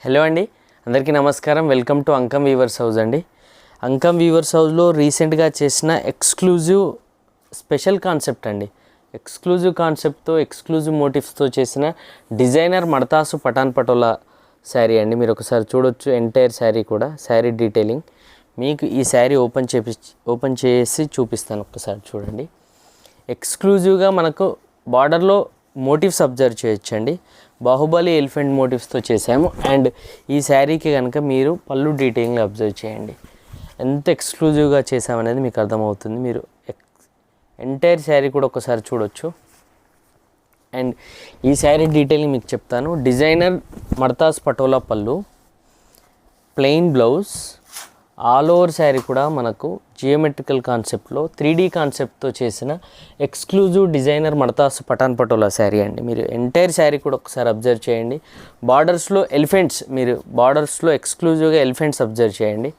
Hello అండి, అందరికీ నమస్కారం. Welcome to Ankam weavers house అండి. అంకం వీవర్స్ హౌస్లో రీసెంట్గా చేసిన ఎక్స్క్లూజివ్ స్పెషల్ కాన్సెప్ట్ అండి. ఎక్స్క్లూజివ్ కాన్సెప్ట్తో ఎక్స్క్లూజివ్ మోటివ్స్తో చేసిన డిజైనర్ మడతాసు పటాన్ పటోలా శారీ అండి. మీరు ఒకసారి చూడొచ్చు, ఎంటైర్ శారీ కూడా శారీ డీటెయిలింగ్. మీకు ఈ శారీ ఓపెన్ చేసి చూపిస్తాను, ఒకసారి చూడండి. ఎక్స్క్లూజివ్గా మనకు బార్డర్లో మోటివ్స్ అబ్జర్వ్ చేయొచ్చండి. బాహుబలి ఎలిఫెంట్ మోటివ్స్తో చేసాము. అండ్ ఈ శారీకి కనుక మీరు పళ్ళు డీటెయిలింగ్ అబ్జర్వ్ చేయండి, ఎంత ఎక్స్క్లూజివ్గా చేసామనేది మీకు అర్థమవుతుంది. మీరు ఎంటైర్ శారీ కూడా ఒకసారి చూడొచ్చు. అండ్ ఈ శారీ డీటెయిలింగ్ మీకు చెప్తాను. డిజైనర్ మడతాస్ పటోలా పళ్ళు, plain blouse, all over sari కూడా మనకు జియోమెట్రికల్ కాన్సెప్ట్లో 3D కాన్సెప్ట్తో చేసిన ఎక్స్క్లూజివ్ డిజైనర్ మడతాసు పటాన్ పటోలా శారీ అండి. మీరు ఎంటైర్ శారీ కూడా ఒకసారి అబ్జర్వ్ చేయండి. బార్డర్స్లో ఎలిఫెంట్స్, మీరు బార్డర్స్లో ఎక్స్క్లూజివ్గా ఎలిఫెంట్స్ అబ్జర్వ్ చేయండి.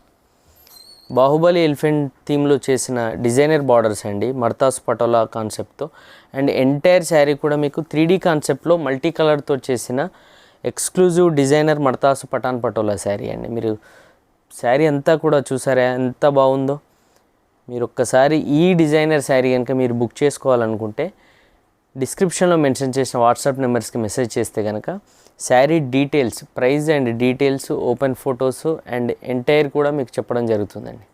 బాహుబలి ఎలిఫెంట్ థీమ్లో చేసిన డిజైనర్ బార్డర్స్ అండి మడతాసు పటోలా కాన్సెప్ట్తో. అండ్ ఎంటైర్ శారీ కూడా మీకు 3D కాన్సెప్ట్లో మల్టీ కలర్తో చేసిన ఎక్స్క్లూజివ్ డిజైనర్ మడతాసు పటాన్ పటోలా శారీ అండి. మీరు శారీ అంతా కూడా చూసారా ఎంత బాగుందో. మీరు ఒక్కసారి ఈ డిజైనర్ శారీ కనుక మీరు బుక్ చేసుకోవాలనుకుంటే డిస్క్రిప్షన్లో మెన్షన్ చేసిన వాట్సాప్ నెంబర్స్కి మెసేజ్ చేస్తే కనుక sari details, price and details, open photos and entire కూడా మీకు చెప్పడం జరుగుతుందండి.